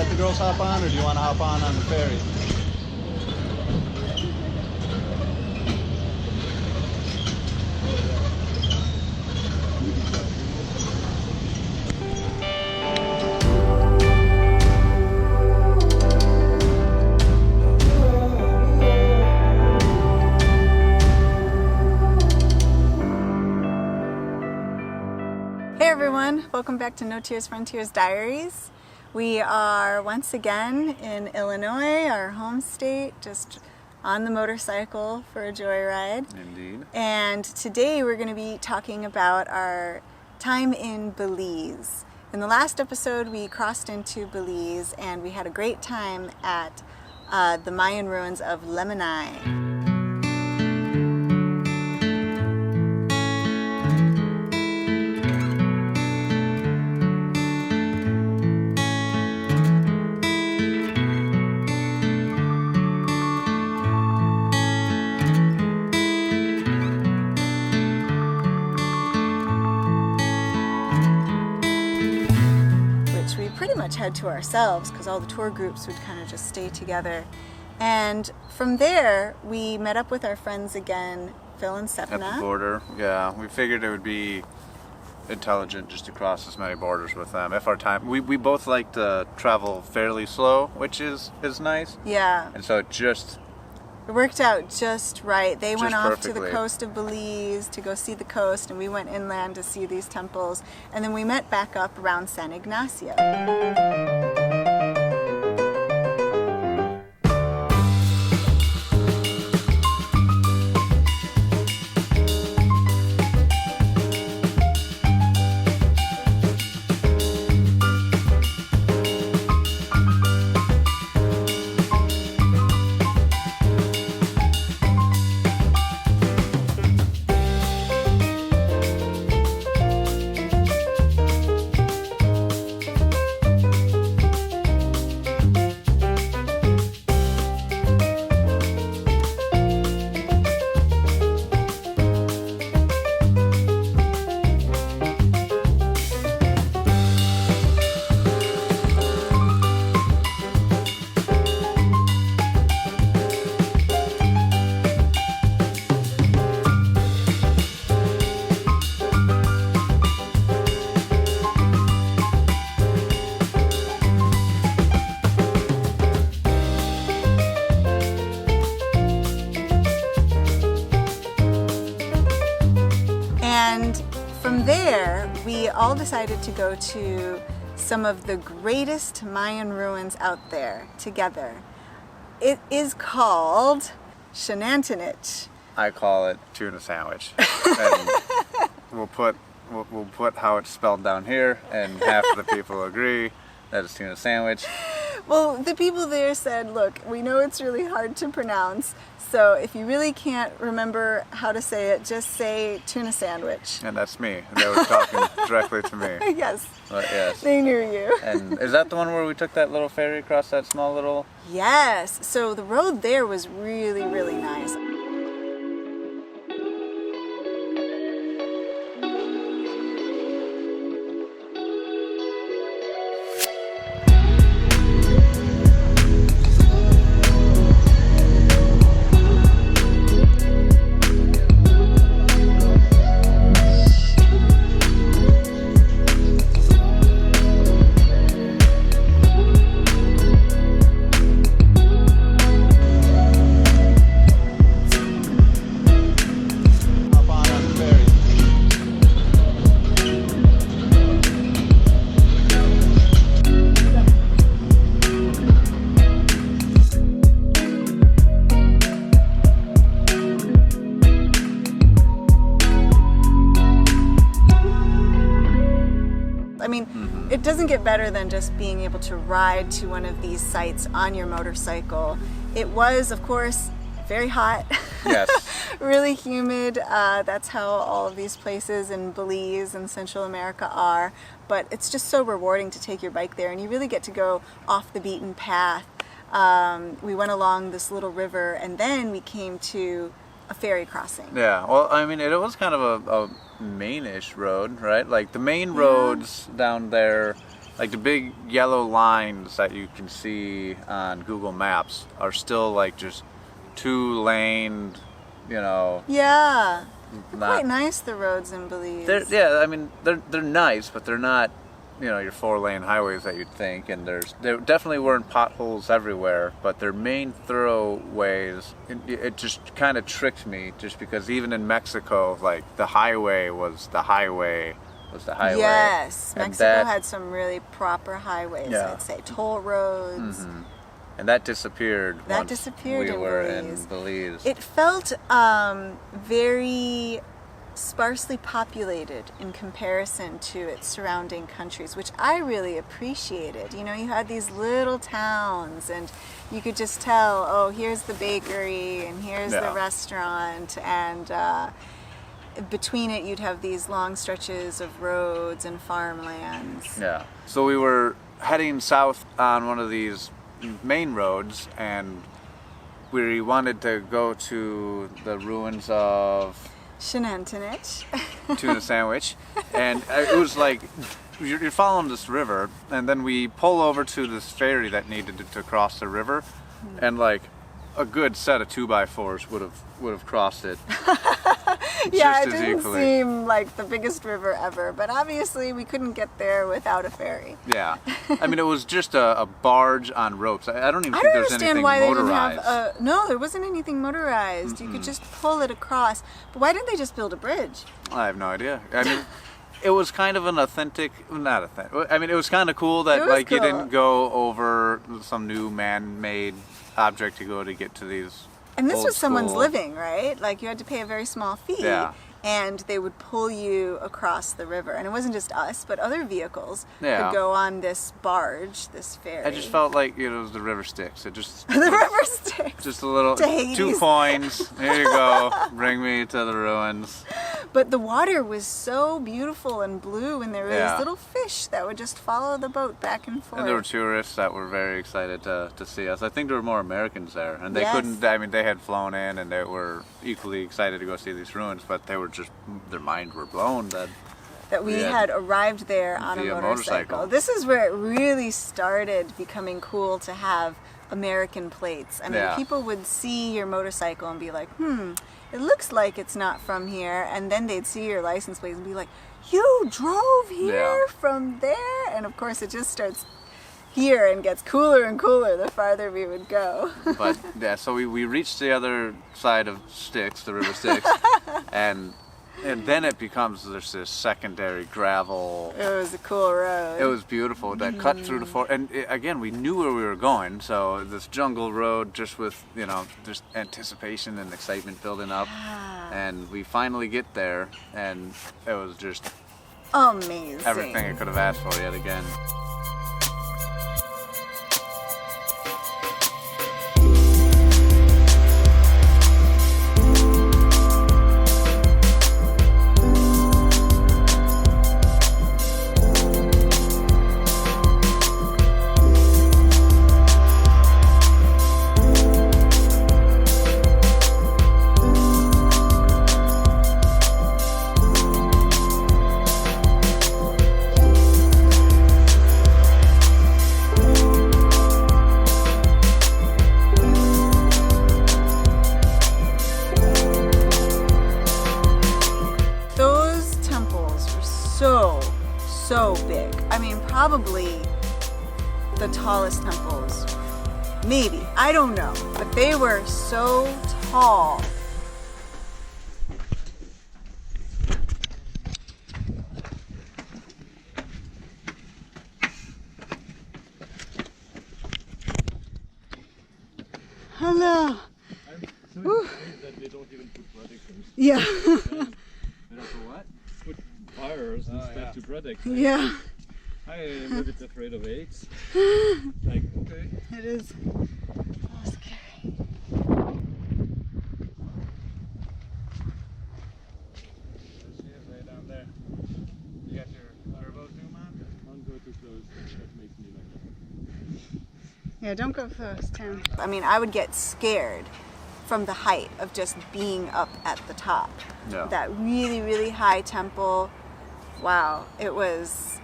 let the girls hop on, or do you want to hop on the ferry? Hey everyone, welcome back to NOTIERS Frontiers Diaries. We are once again in Illinois, our home state, just on the motorcycle for a joyride. Indeed. And today we're going to be talking about our time in Belize. In the last episode we crossed into Belize and we had a great time at the Mayan ruins of Lemani. Pretty much had to ourselves because all the tour groups would kind of just stay together. And from there, we met up with our friends again, Phil and Sepna. At the border, yeah. We figured it would be intelligent just to cross as many borders with them. If our time, we both like to travel fairly slow, which is nice. Yeah. And so it worked out just right. They went off to the perfectly. coast of Belize to go see the coast, and we went inland to see these temples. And then we met back up around San Ignacio. And from there, we all decided to go to some of the greatest Mayan ruins out there together. It is called Shenantinich. I call it tuna sandwich. And we'll put how it's spelled down here, and half of the people agree that it's tuna sandwich. Well, the people there said, look, we know it's really hard to pronounce, so if you really can't remember how to say it, just say tuna sandwich. And that's me. They were talking directly to me. Yes. But yes. They knew you. And is that the one where we took that little ferry across that small little... Yes. So the road there was really, really nice. It doesn't get better than just being able to ride to one of these sites on your motorcycle. It was, of course, very hot. Yes. Really humid. That's how all of these places in Belize and Central America are. But it's just so rewarding to take your bike there, and you really get to go off the beaten path. We went along this little river, and then we came to a ferry crossing. Yeah, well, I mean, it was kind of a main-ish road, right? Like the main roads down there Like the big yellow lines that you can see on Google Maps are still like just 2-laned, you know. Yeah. They're Not, quite nice, the roads in Belize. yeah, I mean they're nice, but they're not, you know, your 4-lane highways that you'd think. And there definitely weren't potholes everywhere, but their main thoroughways, it just kind of tricked me, just because even in Mexico, like the highway was the highway. Yes, And Mexico had some really proper highways, Yeah. I'd say. Toll roads. Mm-hmm. And that disappeared once we were in Belize. It felt very sparsely populated in comparison to its surrounding countries, which I really appreciated. You know, you had these little towns and you could just tell, oh, here's the bakery and here's the restaurant, and between it you'd have these long stretches of roads and farmlands. Yeah. So we were heading south on one of these main roads, and we wanted to go to the ruins of Shenantinich. Tuna Sandwich, and it was like you're following this river, and then we pull over to this ferry that needed to cross the river, and like a good set of 2x4s would have crossed it. Yeah, just it as didn't equally. seem like the biggest river ever, but obviously we couldn't get there without a ferry. Yeah, I mean it was just a barge on ropes. I don't even I think don't there's understand anything why they motorized. didn't have no, there wasn't anything motorized. You could just pull it across. But why didn't they just build a bridge? I have no idea. I mean, it was kind of an authentic, not authentic. I mean, it was kind of cool that like you cool. didn't go over some new man-made object to get to these. And this old was someone's school- living, right? Like you had to pay a very small fee. Yeah. And they would pull you across the river. And it wasn't just us, but other vehicles Yeah. could go on this barge, this ferry. I just felt like it was the River Styx. It just the river Styx. just a little Tahiti's. 2 coins. Here you go. Bring me to the ruins. But the water was so beautiful and blue, and there were Yeah. these little fish that would just follow the boat back and forth. And there were tourists that were very excited to see us. I think there were more Americans there, and they Yes. couldn't. I mean, they had flown in, and they were equally excited to go see these ruins, but they were just their minds were blown that we Yeah. had arrived there on a Via motorcycle. motorcycle. This is where it really started becoming cool to have American plates. I mean, Yeah. people would see your motorcycle and be like, it looks like it's not from here. And then they'd see your license plate and be like, you drove here Yeah. from there? And of course, it just starts here and gets cooler and cooler the farther we would go. But yeah, so we reached the other side of Styx, the River Styx, and then it becomes this secondary gravel. It was a cool road. It was beautiful that cut through the forest, and again we knew where we were going. So this jungle road, just with just anticipation and excitement building up, and we finally get there, and it was just amazing. everything I could have asked for yet again. So big. I mean, probably the tallest temples. Maybe. I don't know. But they were so tall. Hello. I'm so afraid that they don't even put protectors. Yeah. What? Put wires instead to protect. Yeah. I am a bit afraid of AIDS. Like, okay. It is. Oh, scary. Right down there. You got your turbo zoom on? Don't go too close. That makes me like Yeah, don't go close, Tim. I mean, I would get scared from the height of just being up at the top. Yeah. That really, really high temple. Wow, it was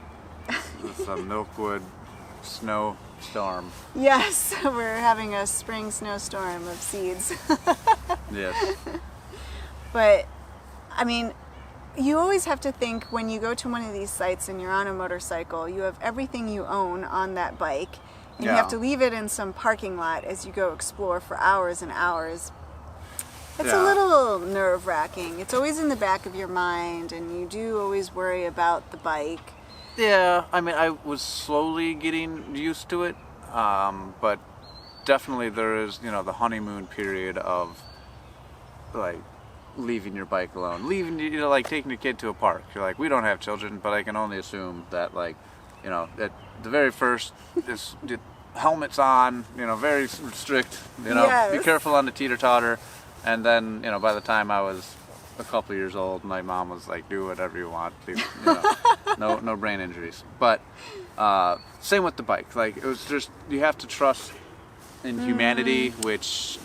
It's a Milkwood snowstorm. Yes, we're having a spring snowstorm of seeds. Yes. But, I mean, you always have to think when you go to one of these sites and you're on a motorcycle, you have everything you own on that bike, and you have to leave it in some parking lot as you go explore for hours and hours. It's a little nerve-wracking. It's always in the back of your mind, and you do always worry about the bike. Yeah, I mean, I was slowly getting used to it, but definitely there is, you know, the honeymoon period of, like, leaving your bike alone. Leaving, you know, like taking a kid to a park. You're like, we don't have children, but I can only assume that, like, you know, at the very first, is helmets on, you know, very strict, you know, be careful on the teeter-totter. And then, you know, by the time I was a couple years old, my mom was like, do whatever you want, please, you know, no brain injuries. But same with the bike. Like, it was just, you have to trust in humanity, which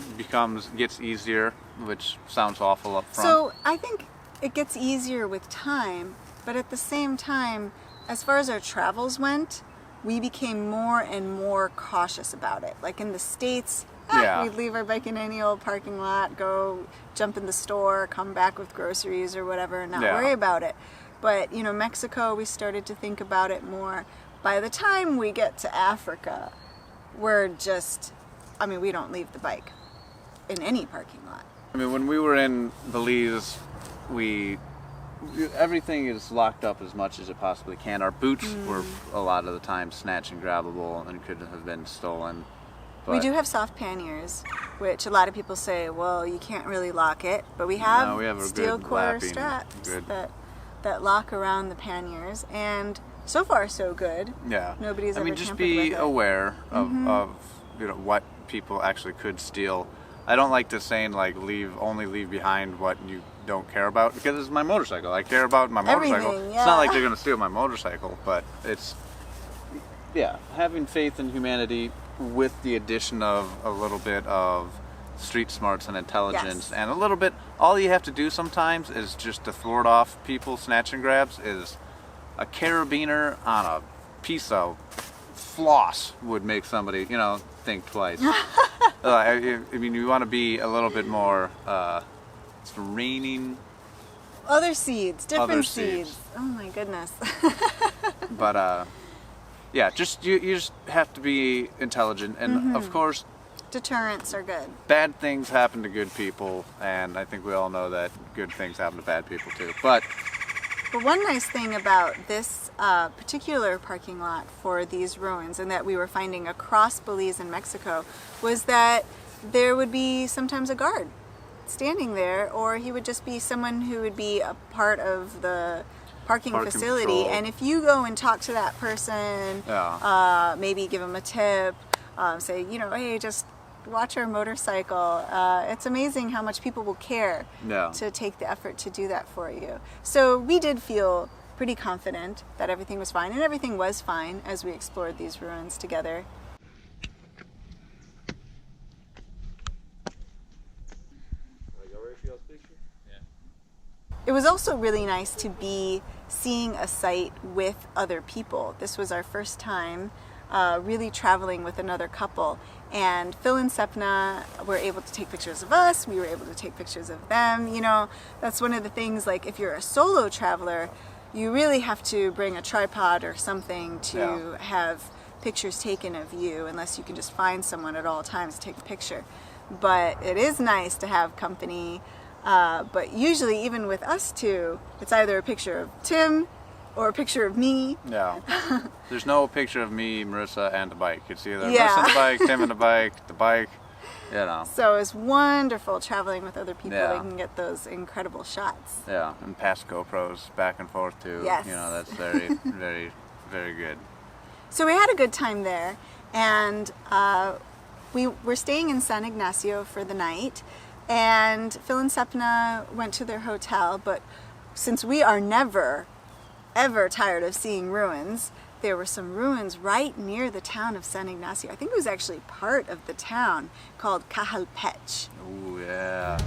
gets easier, which sounds awful up front. So I think it gets easier with time, but at the same time, as far as our travels went, we became more and more cautious about it. Like in the States, we'd leave our bike in any old parking lot, go jump in the store, come back with groceries or whatever, and not worry about it. But, you know, Mexico, we started to think about it more. By the time we get to Africa, we're just, I mean, we don't leave the bike in any parking lot. I mean, when we were in Belize, everything is locked up as much as it possibly can. Our boots were a lot of the time snatch and grabbable and could have been stolen. But we do have soft panniers, which a lot of people say, well, you can't really lock it, but we have steel quarter straps that lock around the panniers, and so far so good. Yeah. Nobody's ever just tampered with be it. aware of you know, what people actually could steal. I don't like to saying like only leave behind what you don't care about, because it's my motorcycle. I care about my motorcycle. Everything, It's not like they're going to steal my motorcycle, but it's having faith in humanity with the addition of a little bit of street smarts and intelligence, and a little bit, all you have to do sometimes is just to thwart off people snatch and grabs is a carabiner on a piece of floss would make somebody, you know, think twice. I mean, you want to be a little bit more it's raining. Other seeds, different seeds. Oh my goodness. But yeah, just you just have to be intelligent, and of course, deterrents are good. Bad things happen to good people, and I think we all know that good things happen to bad people too. But one nice thing about this particular parking lot for these ruins, and that we were finding across Belize and Mexico, was that there would be sometimes a guard standing there, or he would just be someone who would be a part of the parking facility. Control. And if you go and talk to that person, maybe give them a tip, say, you know, hey, just watch our motorcycle. It's amazing how much people will care to take the effort to do that for you. So we did feel pretty confident that everything was fine, and everything was fine as we explored these ruins together. It was also really nice to be seeing a site with other people. This was our first time really traveling with another couple, and Phil and Sepna were able to take pictures of us, we were able to take pictures of them. You know, that's one of the things, like if you're a solo traveler, you really have to bring a tripod or something to have pictures taken of you, unless you can just find someone at all times to take a picture. But it is nice to have company. But usually, even with us two, it's either a picture of Tim or a picture of me. Yeah. There's no picture of me, Marisa, and the bike. It's either Marisa and the bike, Tim and the bike, you know. So it's wonderful traveling with other people. They can get those incredible shots. Yeah, and pass GoPros back and forth too. Yes. You know, that's very, very, very good. So we had a good time there, and we were staying in San Ignacio for the night. And Phil and Sepna went to their hotel, but since we are never, ever tired of seeing ruins, there were some ruins right near the town of San Ignacio. I think it was actually part of the town, called Cajalpech. Oh, yeah.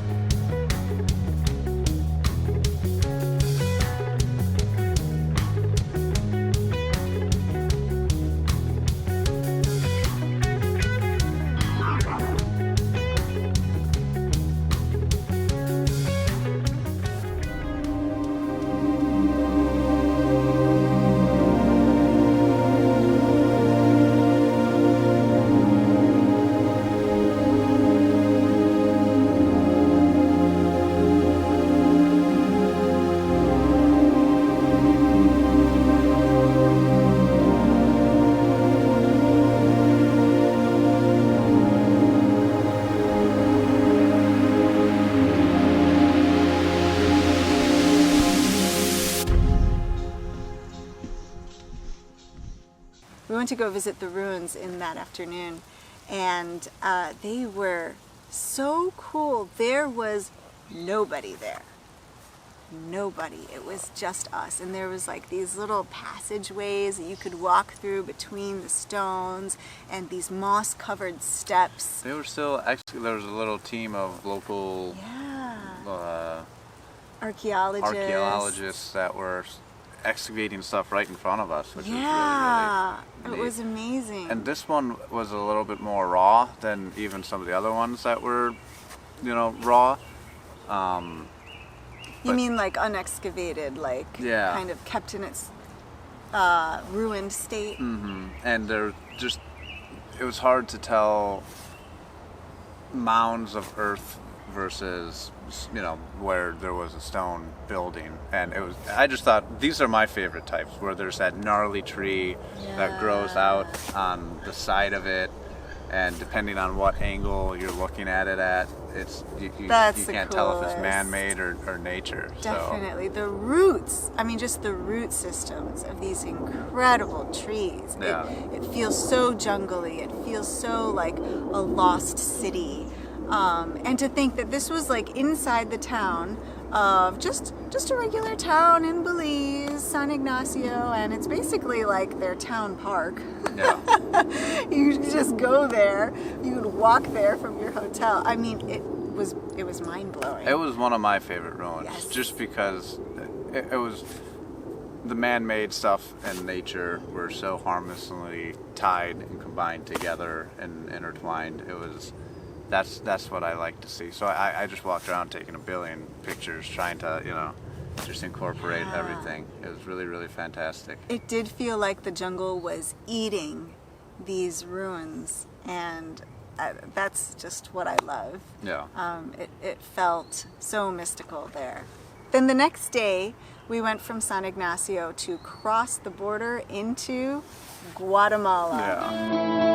went to go visit the ruins in that afternoon, and they were so cool. There was nobody there. Nobody. It was just us, and there was like these little passageways that you could walk through between the stones, and these moss-covered steps. They were still there was a little team of local archaeologists that were excavating stuff right in front of us, which was really, really it neat. was amazing. And this one was a little bit more raw than even some of the other ones that were, raw. You mean like unexcavated, like kind of kept in its ruined state? Mm-hmm. And it was hard to tell mounds of earth versus, where there was a stone building. And I just thought, these are my favorite types, where there's that gnarly tree that grows out on the side of it. And depending on what angle you're looking at it at, you can't tell if it's man-made or nature. Definitely. The roots, just the root systems of these incredible trees. Yeah. It feels so jungly. It feels so like a lost city. And to think that this was like inside the town of just a regular town in Belize, San Ignacio, and it's basically like their town park. Yeah. You could just go there. You could walk there from your hotel. It was mind-blowing. It was one of my favorite ruins, Yes. just because it was the man-made stuff and nature were so harmlessly tied and combined together and intertwined. That's what I like to see. So I just walked around taking a billion pictures, trying to, just incorporate everything. It was really, really fantastic. It did feel like the jungle was eating these ruins, and that's just what I love. Yeah. It felt so mystical there. Then the next day, we went from San Ignacio to cross the border into Guatemala. Yeah.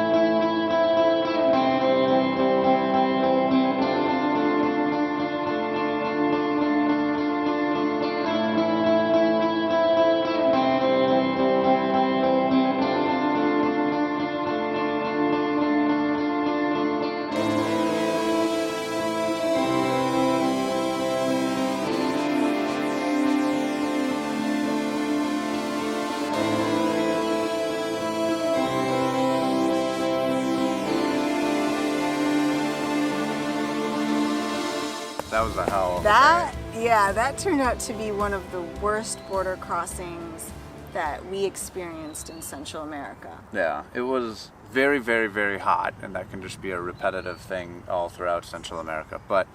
That was a hell of a day. That turned out to be one of the worst border crossings that we experienced in Central America. Yeah, it was very, very, very hot, and that can just be a repetitive thing all throughout Central America. But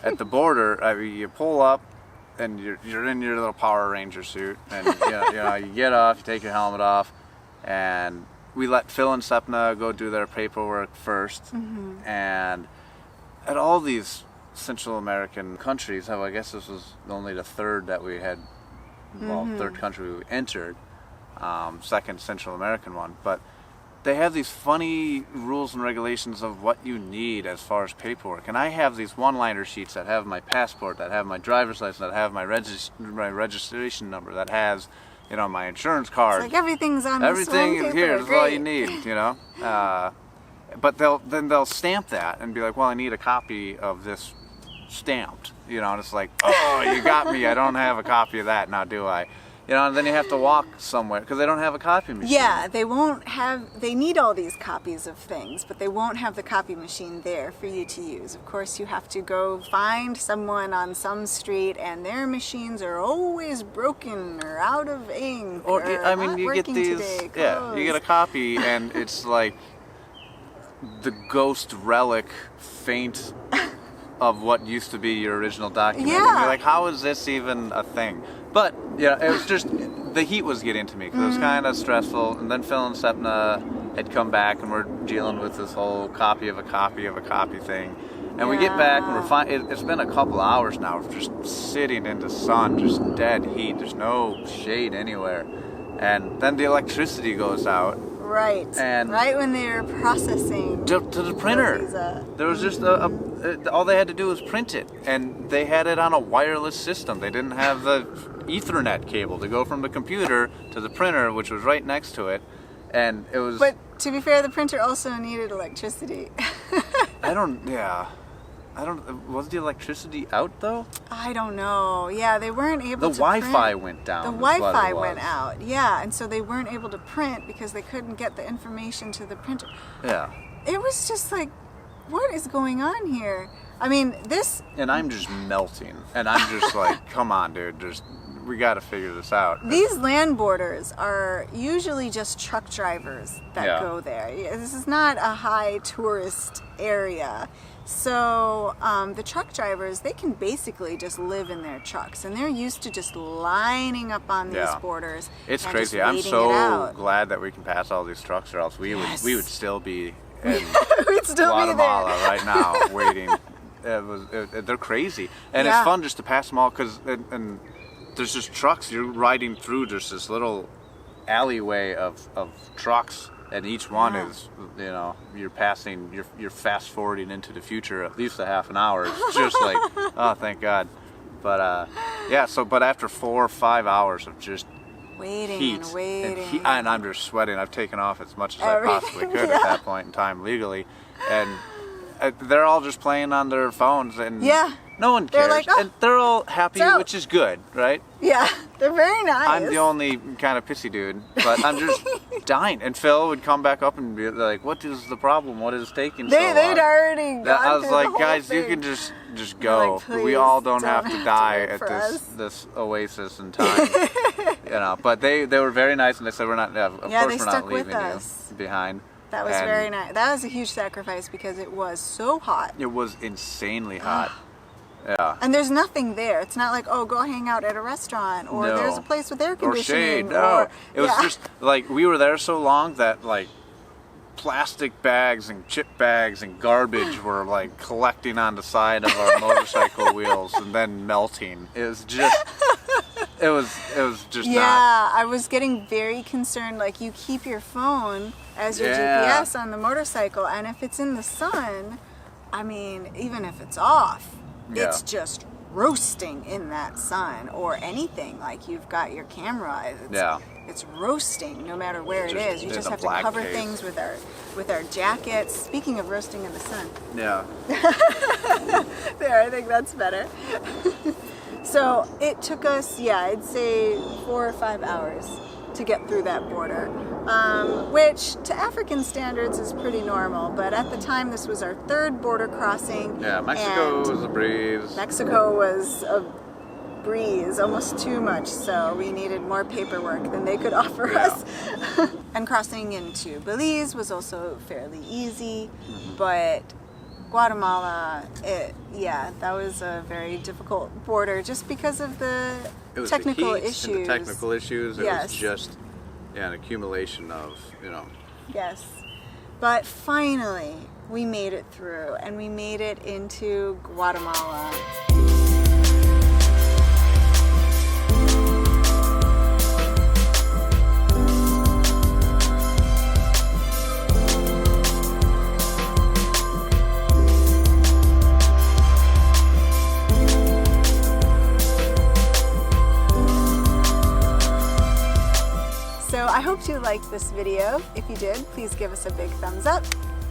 at the border, you pull up, and you're in your little Power Ranger suit, and you get off, you take your helmet off, and we let Phil and Sepna go do their paperwork first, and at all these Central American countries, I guess this was only the third that we had, third country we entered, second Central American one, but they have these funny rules and regulations of what you need as far as paperwork. And I have these one-liner sheets that have my passport, that have my driver's license, that have my registration number, that has, my insurance card. It's like everything's on Everything this one is here. paper. This is all you need, But they'll stamp that and be like, well, I need a copy of this stamped, and it's like, oh, you got me. I don't have a copy of that now, do I? And then you have to walk somewhere because they don't have a copy machine. Yeah, they need all these copies of things, but they won't have the copy machine there for you to use. Of course, you have to go find someone on some street, and their machines are always broken or out of ink. Or not you get working these. today, Yeah, you get a copy, and it's like the ghost relic faint of what used to be your original document. Yeah. And you're like, how is this even a thing? But it was just, the heat was getting to me because it was kind of stressful. And then Phil and Sepna had come back, and we're dealing with this whole copy of a copy of a copy thing. And we get back, and we're fine. It's been a couple hours now. We're just sitting in the sun, just dead heat. There's no shade anywhere. And then the electricity goes out. Right. And right when they're processing to the printer. There was just all they had to do was print it, and they had it on a wireless system. They didn't have the Ethernet cable to go from the computer to the printer, which was right next to it. And it was... But to be fair, the printer also needed electricity. Was the electricity out though? I don't know. Yeah, they weren't able to The Wi-Fi print. went down. The Wi-Fi went out. Yeah, and so they weren't able to print because they couldn't get the information to the printer. Yeah. It was just like, what is going on here? I mean, this... And I'm just melting. And I'm just like, come on, dude. We got to figure this out. These land borders are usually just truck drivers that go there. This is not a high tourist area. So the truck drivers, they can basically just live in their trucks, and they're used to just lining up on these borders. It's and crazy. just I'm waiting so it out. glad that we can pass all these trucks, or else we would still be in We'd still Guatemala be there. right now waiting. They're crazy, and it's fun just to pass them all because and there's just trucks. You're riding through just this little alleyway of trucks. And each one is, you know, you're fast forwarding into the future at least a half an hour. It's just like, oh, thank God. But but after 4 or 5 hours of just waiting heat and waiting, and I'm just sweating. I've taken off as much as I possibly could at that point in time legally, and they're all just playing on their phones, and no one cares, like, oh, and they're all happy, which is good, right? Yeah, they're very nice. I'm the only kind of pissy dude, but I'm just dying. And Phil would come back up and be like, "What is the problem? What is taking so long?" They'd already gone I was through like, the whole "Guys, thing. you can just go. Like, we all don't please have don't to have die to wait at for this oasis in time." You know, but they were very nice, and they said, "We're not. Of course, they we're not stuck with leaving us. you behind." That was very nice. That was a huge sacrifice because it was so hot. It was insanely hot. Yeah. And there's nothing there. It's not like, oh, go hang out at a restaurant, or there's a place with air Or conditioning. shade. No. It was just like we were there so long that like plastic bags and chip bags and garbage were like collecting on the side of our motorcycle wheels and then melting. It was just it was just not. I was getting very concerned. Like, you keep your phone as your GPS on the motorcycle, and if it's in the sun, I mean, even if it's off, it's just roasting in that sun, or anything. Like, you've got your camera, it's roasting no matter where it is. You just have to cover things with our jackets. Speaking of roasting in the sun. Yeah. There, I think that's better. So it took us, I'd say 4 or 5 hours to get through that border, which to African standards is pretty normal, but at the time this was our 3rd border crossing. Yeah, Mexico was a breeze. Mexico was a breeze, almost too much, so we needed more paperwork than they could offer us. And crossing into Belize was also fairly easy, but Guatemala, that was a very difficult border just because of the technical issues. And the technical issues. It Yes. was just an accumulation of, Yes. But finally, we made it through, and we made it into Guatemala. So I hope you liked this video. If you did, please give us a big thumbs up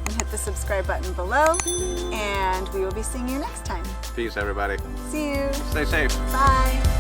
and hit the subscribe button below, and we will be seeing you next time. Peace, everybody. See you. Stay safe. Bye.